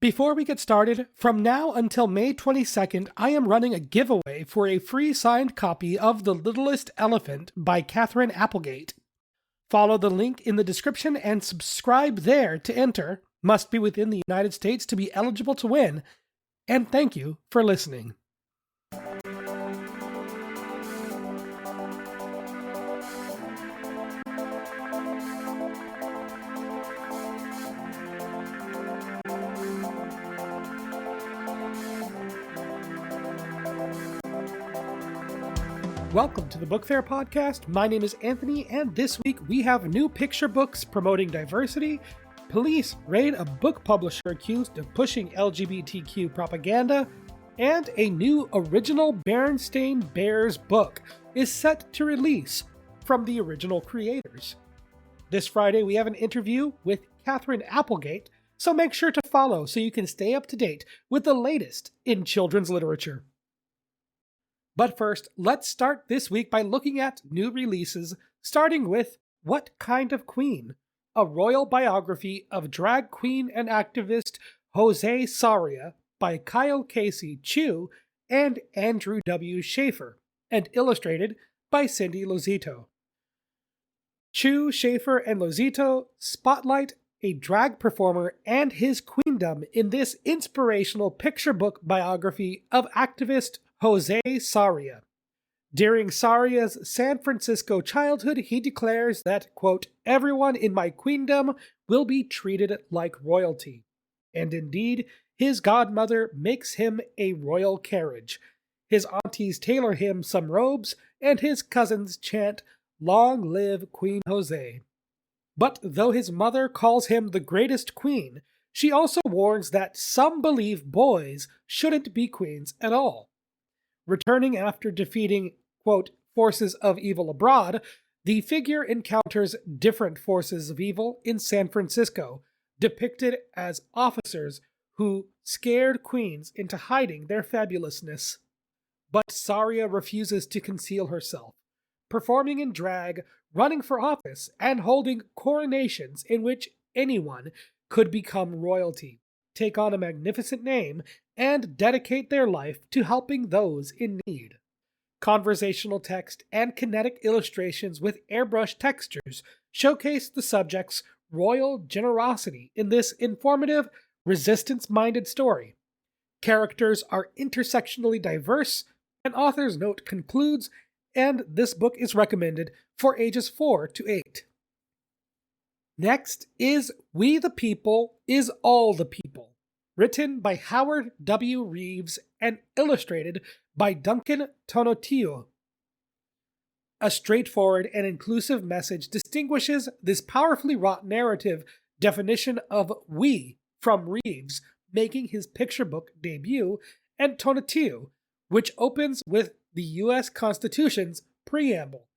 Before we get started, from now until May 22nd, I am running a giveaway for a free signed copy of The Littlest Elephant by Katherine Applegate. Follow the link in the description and subscribe there to enter. Must be within the United States to be eligible to win. And thank you for listening. Welcome to the Book Faire Podcast. My name is Anthony, and this week we have new picture books promoting diversity, police raid a book publisher accused of pushing LGBTQ propaganda, and a new original Berenstain Bears book is set to release from the original creators. This Friday we have an interview with Katherine Applegate, so make sure to follow so you can stay up to date with the latest in children's literature. But first, let's start this week by looking at new releases, starting with What Kind of Queen? A royal biography of drag queen and activist José Sarria by Kyle Casey Chu and Andrew W. Schaefer, and illustrated by Cindy Lozito. Chu, Schaefer, and Lozito spotlight a drag performer and his queendom in this inspirational picture book biography of activist José Sarria. During Sarria's San Francisco childhood, he declares that, quote, "Everyone in my queendom will be treated like royalty." And indeed, his godmother makes him a royal carriage. His aunties tailor him some robes, and his cousins chant, "Long live Queen José." But though his mother calls him the greatest queen, she also warns that some believe boys shouldn't be queens at all. Returning after defeating, quote, forces of evil abroad, the figure encounters different forces of evil in San Francisco, depicted as officers who scared queens into hiding their fabulousness. But Sarria refuses to conceal herself, performing in drag, running for office, and holding coronations in which anyone could become royalty, take on a magnificent name, and dedicate their life to helping those in need. Conversational text and kinetic illustrations with airbrush textures showcase the subject's royal generosity in this informative, resistance-minded story. Characters are intersectionally diverse, an author's note concludes, and this book is recommended for ages 4 to 8. Next is We the People is All the People, written by Howard W. Reeves and illustrated by Duncan Tonotiu. A straightforward and inclusive message distinguishes this powerfully wrought narrative definition of we from Reeves making his picture book debut, and Tonotiu, which opens with the U.S. Constitution's preamble.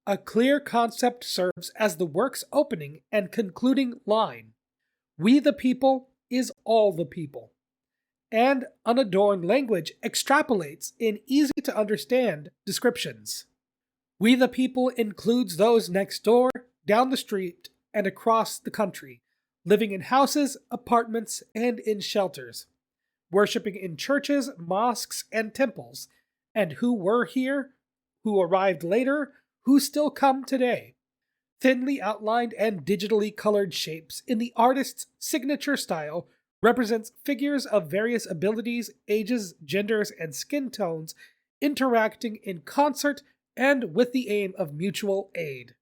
A clear concept serves as the work's opening and concluding line. We the people is all the people. And unadorned language extrapolates in easy-to-understand descriptions. We the people includes those next door, down the street, and across the country, living in houses, apartments, and in shelters, worshipping in churches, mosques, and temples, and who were here, who arrived later, who still come today. Thinly outlined and digitally colored shapes in the artist's signature style represents figures of various abilities, ages, genders, and skin tones interacting in concert and with the aim of mutual aid.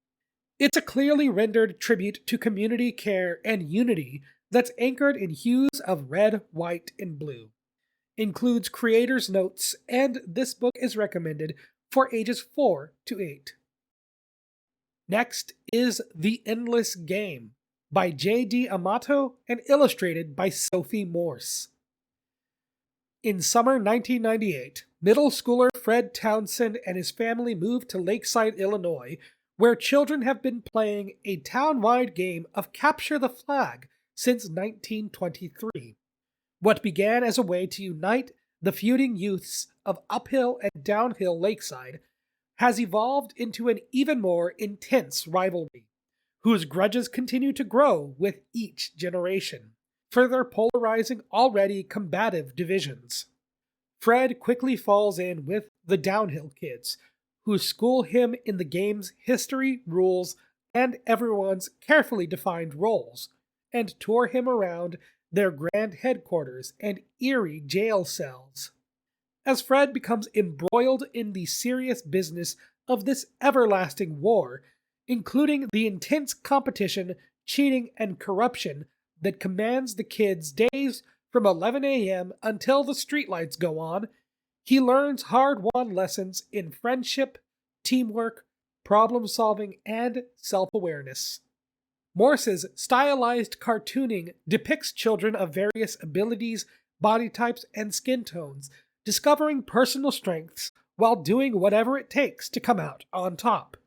It's a clearly rendered tribute to community care and unity that's anchored in hues of red, white, and blue. Includes creator's notes, and this book is recommended for ages 4 to 8. Next is The Endless Game by J.D. Amato and illustrated by Sophie Morse. In summer 1998, middle schooler Fred Townsend and his family moved to Lakeside, Illinois, where children have been playing a town-wide game of Capture the Flag since 1923. What began as a way to unite the feuding youths of uphill and downhill Lakeside has evolved into an even more intense rivalry, whose grudges continue to grow with each generation. further polarizing already combative divisions. Fred quickly falls in with the downhill kids, who school him in the game's history, rules, and everyone's carefully defined roles, and tour him around their grand headquarters and eerie jail cells. As Fred becomes embroiled in the serious business of this everlasting war, including the intense competition, cheating, and corruption that commands the kids' days from 11 a.m. until the streetlights go on, he learns hard-won lessons in friendship, teamwork, problem-solving, and self-awareness. Morse's stylized cartooning depicts children of various abilities, body types, and skin tones, discovering personal strengths while doing whatever it takes to come out on top.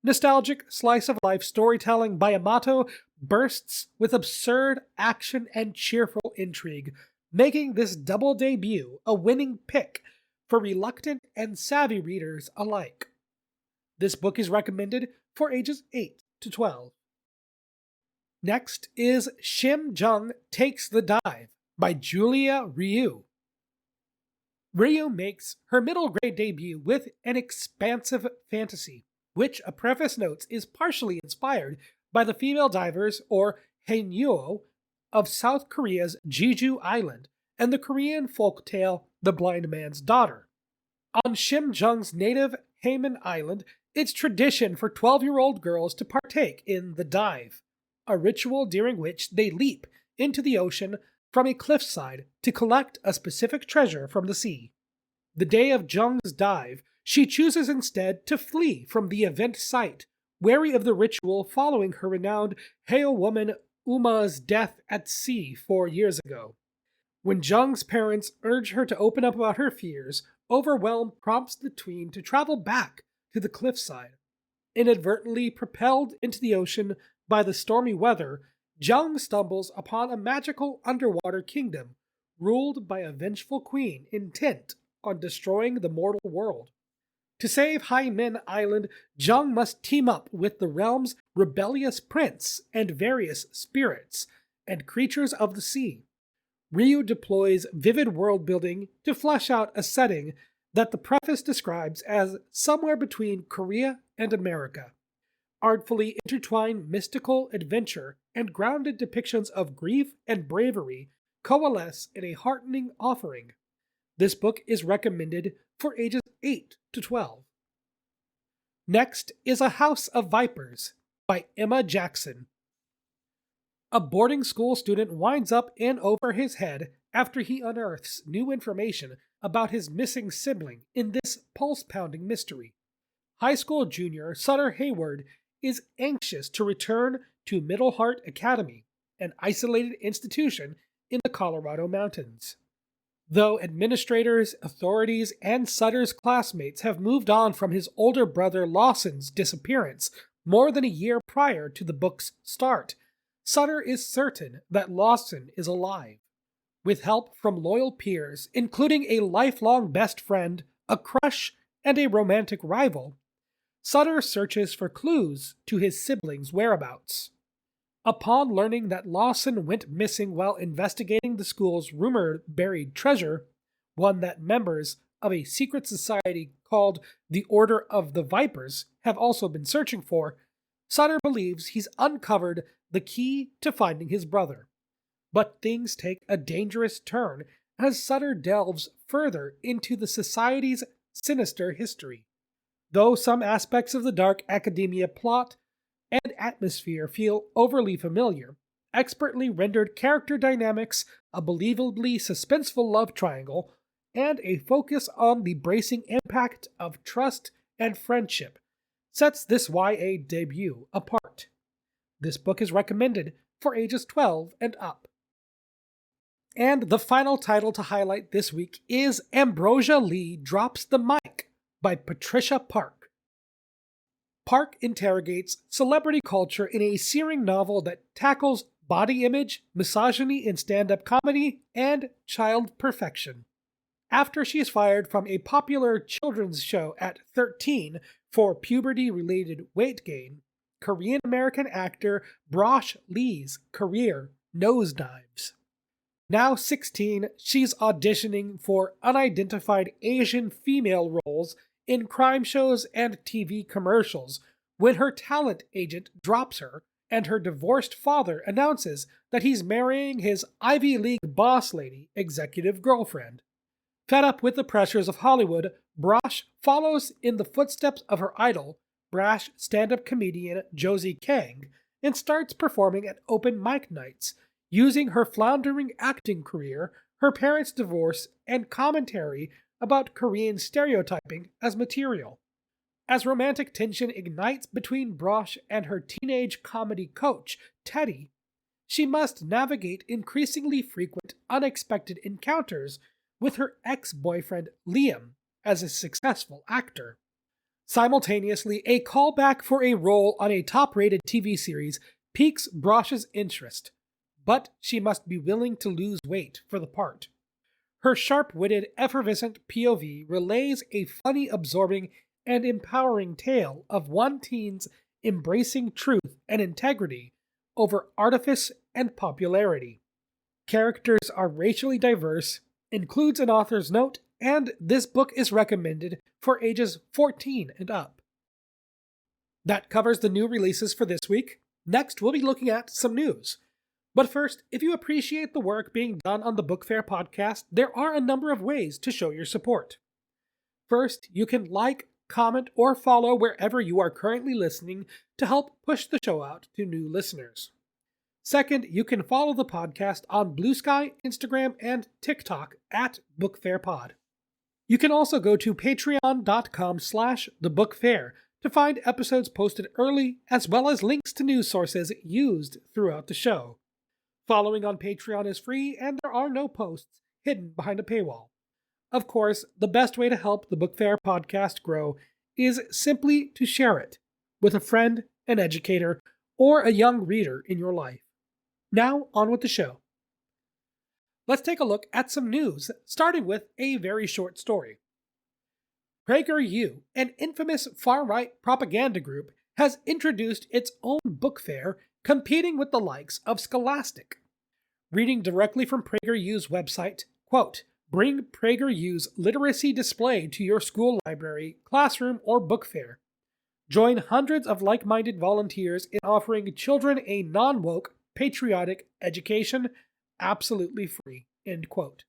Nostalgic slice-of-life storytelling by Amato bursts with absurd action and cheerful intrigue, making this double debut a winning pick for reluctant and savvy readers alike. This book is recommended for ages 8 to 12. Next is Shim Jung Takes the Dive by Julia Ryu. Ryu makes her middle grade debut with an expansive fantasy, which a preface notes is partially inspired by the female divers, or haenuo, of South Korea's Jeju Island, and the Korean folktale The Blind Man's Daughter. On Shim Jung's native Haemun Island, it's tradition for 12-year-old girls to partake in the dive, a ritual during which they leap into the ocean from a cliffside to collect a specific treasure from the sea. The day of Jung's dive, she chooses instead to flee from the event site, wary of the ritual following her renowned Heo woman Uma's death at sea 4 years ago. When Jung's parents urge her to open up about her fears, overwhelm prompts the tween to travel back to the cliffside. Inadvertently propelled into the ocean by the stormy weather, Jung stumbles upon a magical underwater kingdom ruled by a vengeful queen intent on destroying the mortal world. To save Haemun Island, Jung must team up with the realm's rebellious prince and various spirits and creatures of the sea. Ryu deploys vivid world-building to flesh out a setting that the preface describes as somewhere between Korea and America. Artfully intertwined mystical adventure and grounded depictions of grief and bravery coalesce in a heartening offering. This book is recommended for ages 8 to 12. Next is A House of Vipers by Emma Jackson. A boarding school student winds up in over his head after he unearths new information about his missing sibling in this pulse-pounding mystery. High school junior Sutter Hayward is anxious to return to Middle Heart Academy, an isolated institution in the Colorado mountains. Though administrators, authorities, and Sutter's classmates have moved on from his older brother Lawson's disappearance more than a year prior to the book's start, Sutter is certain that Lawson is alive. With help from loyal peers, including a lifelong best friend, a crush, and a romantic rival, Sutter searches for clues to his siblings' whereabouts. Upon learning that Lawson went missing while investigating the school's rumored buried treasure, one that members of a secret society called the Order of the Vipers have also been searching for, Sutter believes he's uncovered the key to finding his brother. But things take a dangerous turn as Sutter delves further into the society's sinister history. Though some aspects of the dark academia plot and atmosphere feel overly familiar, expertly rendered character dynamics, a believably suspenseful love triangle, and a focus on the bracing impact of trust and friendship sets this YA debut apart. This book is recommended for ages 12 and up. And the final title to highlight this week is Ambrosia Lee Drops the Mic by Patricia Park. Park interrogates celebrity culture in a searing novel that tackles body image, misogyny in stand-up comedy, and child perfection. After she is fired from a popular children's show at 13 for puberty-related weight gain, Korean-American actor Brosh Lee's career nosedives. Now 16, she's auditioning for unidentified Asian female roles in crime shows and TV commercials when her talent agent drops her and her divorced father announces that he's marrying his Ivy League boss lady executive girlfriend. Fed up with the pressures of Hollywood, Brosh follows in the footsteps of her idol, brash stand-up comedian Josie Kang, and starts performing at open mic nights, using her floundering acting career, her parents' divorce, and commentary about Korean stereotyping as material. As romantic tension ignites between Brosh and her teenage comedy coach, Teddy, she must navigate increasingly frequent, unexpected encounters with her ex-boyfriend Liam as a successful actor. Simultaneously, a callback for a role on a top-rated TV series piques Brosh's interest, but she must be willing to lose weight for the part. Her sharp-witted, effervescent POV relays a funny, absorbing, and empowering tale of one teen's embracing truth and integrity over artifice and popularity. Characters are racially diverse, includes an author's note, and this book is recommended for ages 14 and up. That covers the new releases for this week. Next, we'll be looking at some news. But first, if you appreciate the work being done on the Book Faire podcast, there are a number of ways to show your support. First, you can like, comment, or follow wherever you are currently listening to help push the show out to new listeners. Second, you can follow the podcast on Blue Sky, Instagram, and TikTok at Book Faire Pod. You can also go to patreon.com/thebookfair to find episodes posted early, as well as links to news sources used throughout the show. Following on Patreon is free, and there are no posts hidden behind a paywall. Of course, the best way to help the Book Faire podcast grow is simply to share it with a friend, an educator, or a young reader in your life. Now, on with the show. Let's take a look at some news, starting with a very short story. PragerU, an infamous far-right propaganda group, has introduced its own book fair, competing with the likes of Scholastic. Reading directly from PragerU's website, quote, "Bring PragerU's literacy display to your school library, classroom, or book fair. Join hundreds of like-minded volunteers in offering children a non-woke, patriotic education, absolutely free," end quote.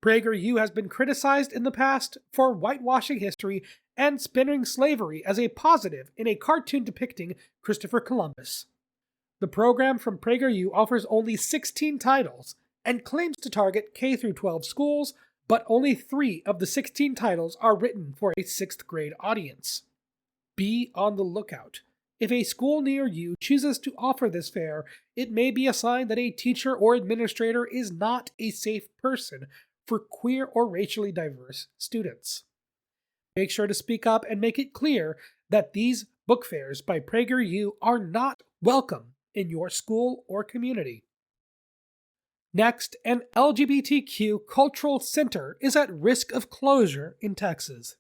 PragerU has been criticized in the past for whitewashing history and spinning slavery as a positive in a cartoon depicting Christopher Columbus. The program from PragerU offers only 16 titles and claims to target K-12 schools, but only 3 of the 16 titles are written for a 6th grade audience. Be on the lookout. If a school near you chooses to offer this fair, it may be a sign that a teacher or administrator is not a safe person for queer or racially diverse students. Make sure to speak up and make it clear that these book fairs by PragerU are not welcome in your school or community. Next, an LGBTQ cultural center is at risk of closure in Texas.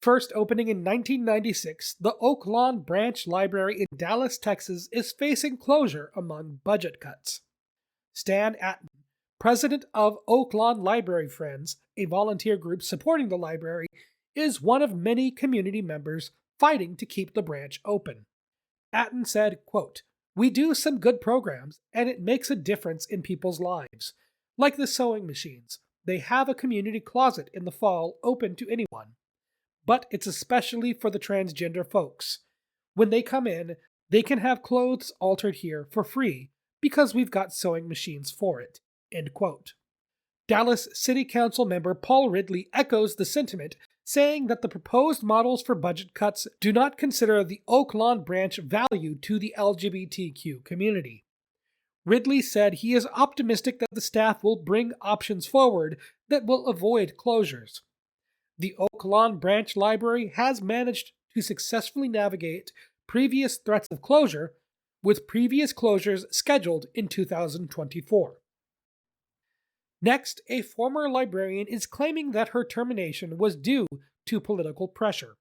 First opening in 1996, the Oak Lawn Branch Library in Dallas, Texas is facing closure among budget cuts. Stan Atten, president of Oak Lawn Library Friends, a volunteer group supporting the library, is one of many community members fighting to keep the branch open. Atten said, quote, "We do some good programs, and it makes a difference in people's lives. Like the sewing machines, they have a community closet in the fall open to anyone. But it's especially for the transgender folks. When they come in, they can have clothes altered here for free because we've got sewing machines for it," end quote. Dallas City Council member Paul Ridley echoes the sentiment, saying that the proposed models for budget cuts do not consider the Oak Lawn branch value to the LGBTQ community. Ridley said he is optimistic that the staff will bring options forward that will avoid closures. The Oak Lawn Branch Library has managed to successfully navigate previous threats of closure, with previous closures scheduled in 2024. Next, a former librarian is claiming that her termination was due to political pressure.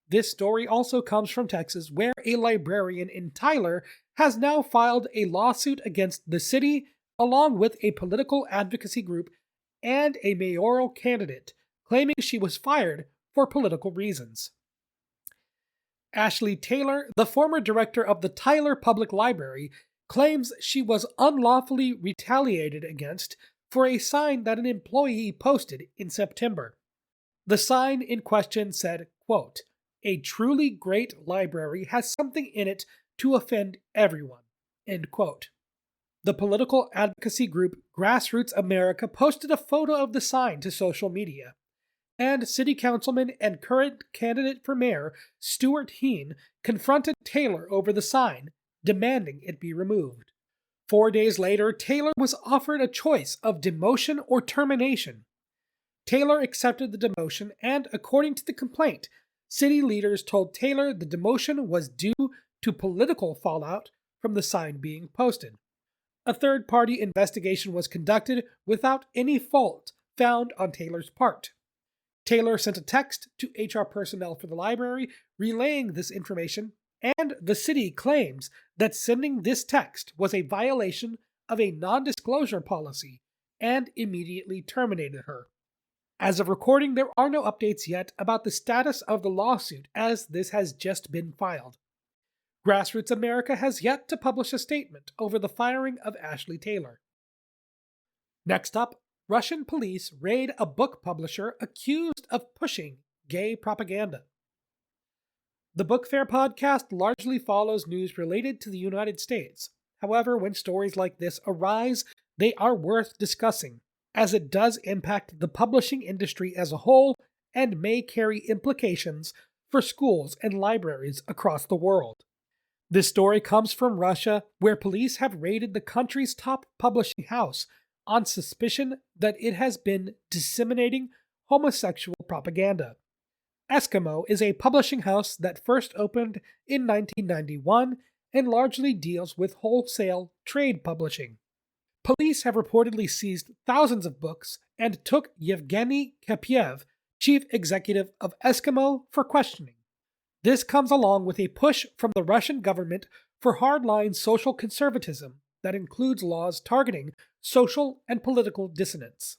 This story also comes from Texas, where a librarian in Tyler has now filed a lawsuit against the city, along with a political advocacy group and a mayoral candidate, claiming she was fired for political reasons. Ashley Taylor, the former director of the Tyler Public Library, claims she was unlawfully retaliated against for a sign that an employee posted in September. The sign in question said, quote, "A truly great library has something in it to offend everyone," end quote. The political advocacy group Grassroots America posted a photo of the sign to social media, and city councilman and current candidate for mayor Stuart Heen confronted Taylor over the sign, demanding it be removed. 4 days later, Taylor was offered a choice of demotion or termination. Taylor accepted the demotion, and according to the complaint, city leaders told Taylor the demotion was due to political fallout from the sign being posted. A third-party investigation was conducted without any fault found on Taylor's part. Taylor sent a text to HR personnel for the library relaying this information, and the city claims that sending this text was a violation of a non-disclosure policy and immediately terminated her. As of recording, there are no updates yet about the status of the lawsuit, as this has just been filed. Grassroots America has yet to publish a statement over the firing of Ashley Taylor. Next up, Russian police raid a book publisher accused of pushing gay propaganda. The Book Faire Podcast largely follows news related to the United States. However, when stories like this arise, they are worth discussing, as it does impact the publishing industry as a whole and may carry implications for schools and libraries across the world. This story comes from Russia, where police have raided the country's top publishing house on suspicion that it has been disseminating homosexual propaganda. Eskimo is a publishing house that first opened in 1991 and largely deals with wholesale trade publishing. Police have reportedly seized thousands of books and took Yevgeny Kapiev, chief executive of Eskimo, for questioning. This comes along with a push from the Russian government for hardline social conservatism that includes laws targeting social and political dissidents.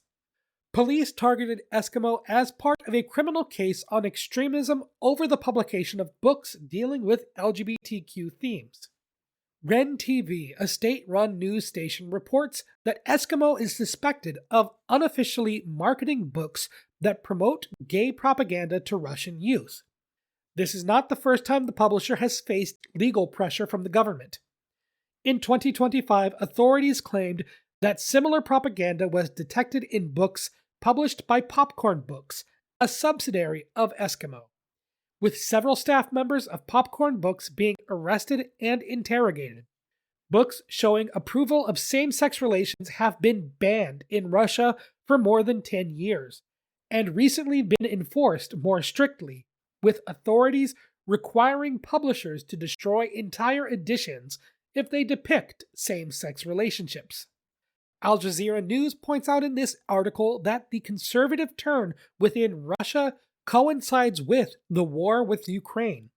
Police targeted Eskimo as part of a criminal case on extremism over the publication of books dealing with LGBTQ themes. Ren TV, a state-run news station, reports that Eskimo is suspected of unofficially marketing books that promote gay propaganda to Russian youth. This is not the first time the publisher has faced legal pressure from the government. In 2025, authorities claimed that similar propaganda was detected in books published by Popcorn Books, a subsidiary of Eskimo, with several staff members of Popcorn Books being arrested and interrogated. Books showing approval of same-sex relations have been banned in Russia for more than 10 years, and recently been enforced more strictly, with authorities requiring publishers to destroy entire editions if they depict same-sex relationships. Al Jazeera News points out in this article that the conservative turn within Russia coincides with the war with Ukraine.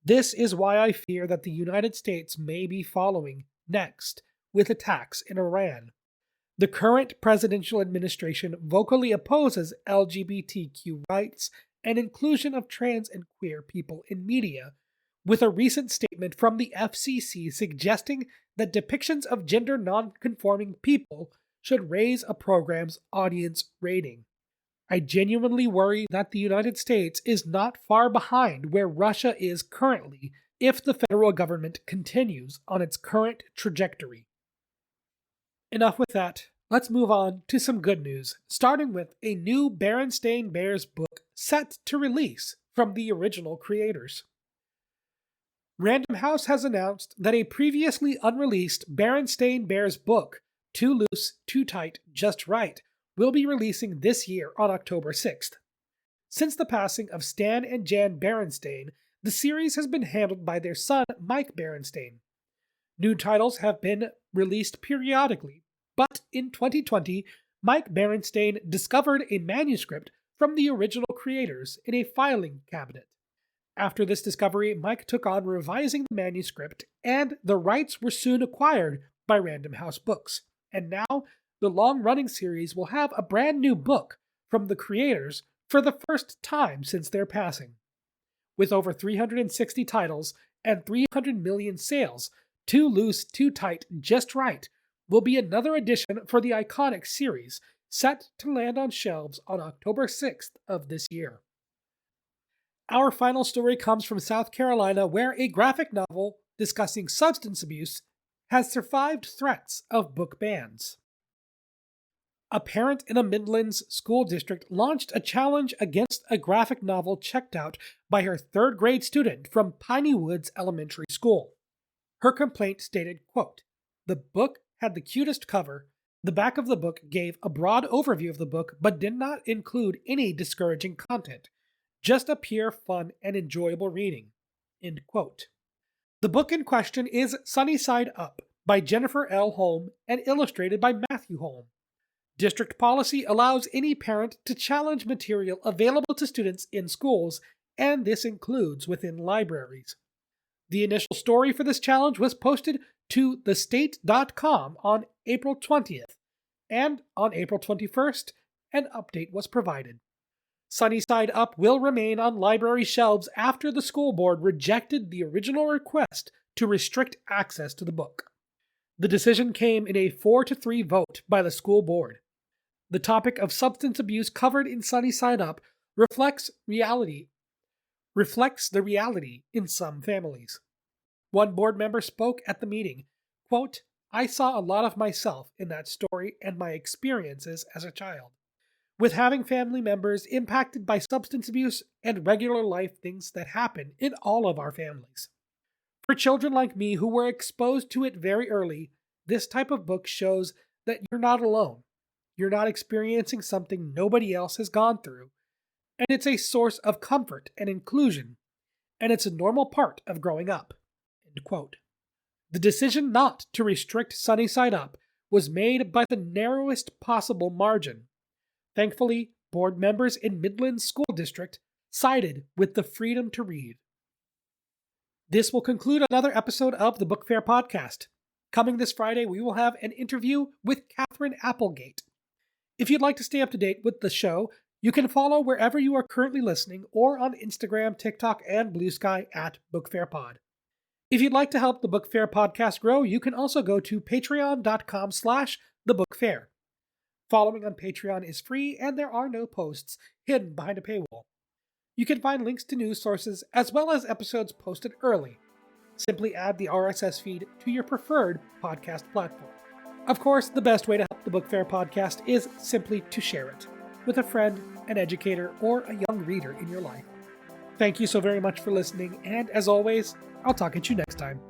This is why I fear that the United States may be following next with attacks in Iran. The current presidential administration vocally opposes LGBTQ rights and inclusion of trans and queer people in media, with a recent statement from the FCC suggesting that depictions of gender non-conforming people should raise a program's audience rating. I genuinely worry that the United States is not far behind where Russia is currently if the federal government continues on its current trajectory. Enough with that. Let's move on to some good news, starting with a new Berenstain Bears book set to release from the original creators. Random House has announced that a previously unreleased Berenstain Bears book, Too Loose, Too Tight, Just Right, will be releasing this year on October 6th. Since the passing of Stan and Jan Berenstain, the series has been handled by their son, Mike Berenstain. New titles have been released periodically, but in 2020, Mike Berenstain discovered a manuscript from the original creators in a filing cabinet. After this discovery, Mike took on revising the manuscript, and the rights were soon acquired by Random House Books. And now, the long-running series will have a brand new book from the creators for the first time since their passing. With over 360 titles and 300 million sales, Too Loose, Too Tight, Just Right will be another edition for the iconic series, set to land on shelves on October 6th of this year. Our final story comes from South Carolina, where a graphic novel discussing substance abuse has survived threats of book bans. A parent in a Midlands school district launched a challenge against a graphic novel checked out by her third grade student from Piney Woods Elementary School. Her complaint stated, quote, "The book had the cutest cover. The back of the book gave a broad overview of the book but did not include any discouraging content. Just a pure fun and enjoyable reading." End quote. The book in question is Sunny Side Up by Jennifer L. Holm and illustrated by Matthew Holm. District policy allows any parent to challenge material available to students in schools, and this includes within libraries. The initial story for this challenge was posted to thestate.com on April 20th, and on April 21st, an update was provided. Sunny Side Up will remain on library shelves after the school board rejected the original request to restrict access to the book. The decision came in a 4-3 vote by the school board. The topic of substance abuse covered in Sunny Side Up reflects the reality in some families. One board member spoke at the meeting, quote, "I saw a lot of myself in that story and my experiences as a child, with having family members impacted by substance abuse and regular life things that happen in all of our families. For children like me who were exposed to it very early, this type of book shows that you're not alone. You're not experiencing something nobody else has gone through, and it's a source of comfort and inclusion, and it's a normal part of growing up." End quote. The decision not to restrict Sunny Side Up was made by the narrowest possible margin. Thankfully, board members in Midlands School District sided with the freedom to read. This will conclude another episode of the Book Faire Podcast. Coming this Friday, we will have an interview with Catherine Applegate. If you'd like to stay up to date with the show, you can follow wherever you are currently listening or on Instagram, TikTok, and Blue Sky at Book Faire Pod. If you'd like to help the Book Faire Podcast grow, you can also go to patreon.com/thebookfair. Following on Patreon is free, and there are no posts hidden behind a paywall. You can find links to news sources as well as episodes posted early. Simply add the RSS feed to your preferred podcast platform. Of course, the best way to help the Book Faire Podcast is simply to share it with a friend, an educator, or a young reader in your life. Thank you so very much for listening, and as always, I'll talk at you next time.